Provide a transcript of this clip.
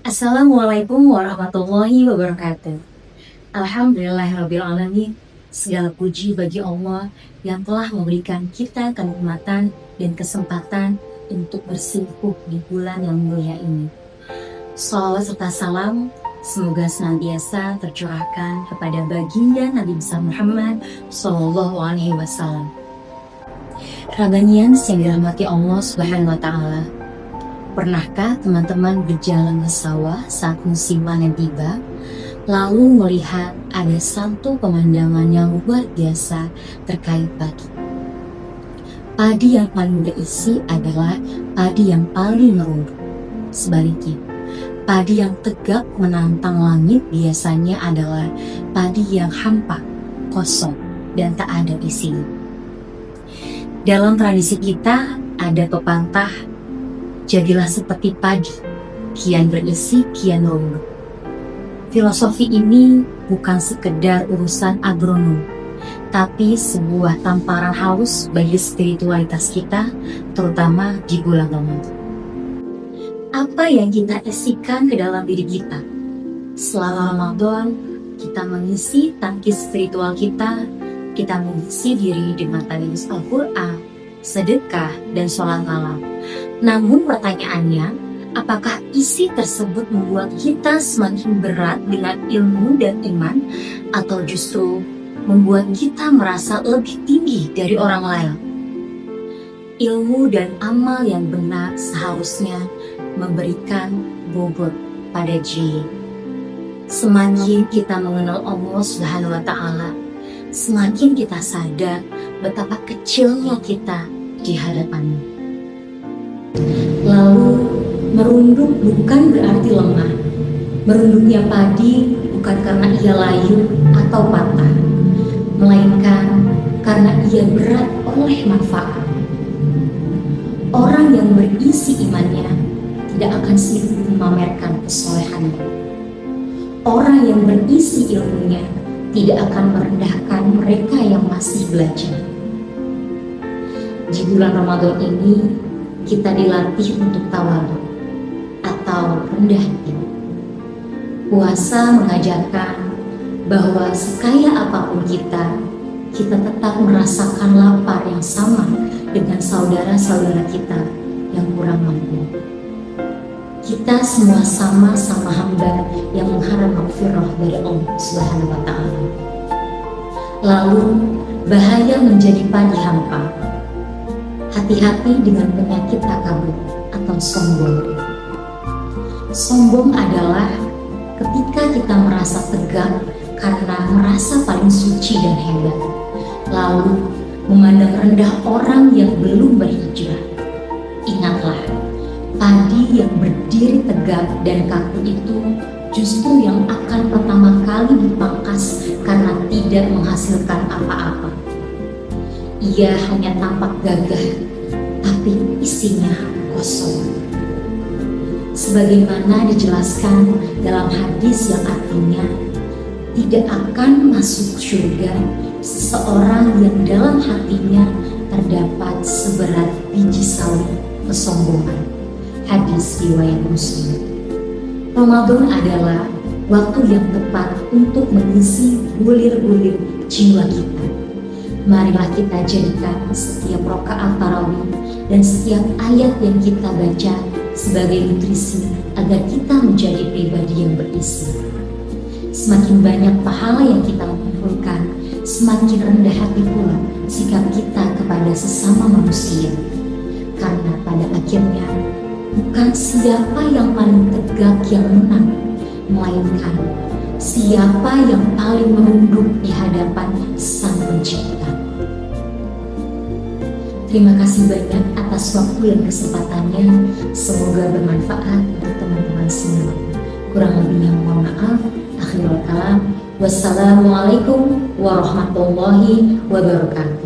Assalamualaikum warahmatullahi wabarakatuh. Alhamdulillahirrabbilalamin. Segala puji bagi Allah yang telah memberikan kita kenikmatan dan kesempatan untuk bersimpuh di bulan yang mulia ini. Salawat serta salam semoga senantiasa tercurahkan kepada baginda Nabi besar Muhammad Sallallahu Alaihi Wasallam. Rabanians yang dirahmati Allah Subhanahu Wa Taala. Pernahkah teman-teman berjalan ke sawah saat musim panen tiba, lalu melihat ada satu pemandangan yang luar biasa terkait padi? Padi yang paling berisi adalah padi yang paling merunduk. Sebaliknya, padi yang tegak menantang langit biasanya adalah padi yang hampa, kosong, dan tak ada isinya. Dalam tradisi kita ada pepatah, jadilah seperti padi, kian berisi, kian merunduk. Filosofi ini bukan sekedar urusan agronom, tapi sebuah tamparan halus bagi spiritualitas kita, terutama di bulan Ramadan. Apa yang kita isikan ke dalam diri kita? Selama Ramadan, kita mengisi tangki spiritual kita mengisi diri dengan tadarus Al-Quran, sedekah, dan sholat malam. Namun pertanyaannya, apakah isi tersebut membuat kita semakin berat dengan ilmu dan iman, atau justru membuat kita merasa lebih tinggi dari orang lain? Ilmu dan amal yang benar seharusnya memberikan bobot pada jiwa. Semakin kita mengenal Allah Subhanahu Wa Taala, semakin kita sadar betapa kecilnya kita di hadapannya. Lalu, merunduk bukan berarti lemah. Merunduknya padi bukan karena ia layu atau patah, melainkan karena ia berat oleh manfaat. Orang yang berisi imannya tidak akan sibuk memamerkan kesolehannya. Orang yang berisi ilmunya tidak akan merendahkan mereka yang masih belajar. Di bulan Ramadan ini, kita dilatih untuk tawadhu atau rendah hati. Puasa mengajarkan bahwa sekaya apapun kita tetap merasakan lapar yang sama dengan saudara-saudara kita yang kurang mampu. Kita semua sama-sama hamba yang mengharap maghfirah dari Allah Subhanahu Wa Taala. Lalu, bahaya menjadi padi hampa. Hati-hati dengan penyakit takabur atau sombong. Sombong adalah ketika kita merasa tegak karena merasa paling suci dan hebat, lalu memandang rendah orang yang belum berhijrah. Ingatlah, padi yang berdiri tegak dan kaku itu justru yang akan pertama kali dipangkas karena tidak menghasilkan apa-apa. Ia hanya tampak gagah, tapi isinya kosong. Sebagaimana dijelaskan dalam hadis yang artinya, tidak akan masuk surga seseorang yang dalam hatinya terdapat seberat biji sawi kesombongan. Hadis riwayat Muslim. Ramadan adalah waktu yang tepat untuk mengisi bulir-bulir jiwa kita. Marilah kita jadikan setiap rakaat tarawih dan setiap ayat yang kita baca sebagai nutrisi agar kita menjadi pribadi yang berisi. Semakin banyak pahala yang kita kumpulkan, semakin rendah hati pula sikap kita kepada sesama manusia. Karena pada akhirnya, bukan siapa yang paling tegak yang menang, melainkan siapa yang paling merunduk di hadapan Sang Pencipta. Terima kasih banyak atas waktu dan kesempatannya. Semoga bermanfaat untuk teman-teman semua. Kurang lebihnya mohon maaf. Akhirul kalam. Wassalamualaikum warahmatullahi wabarakatuh.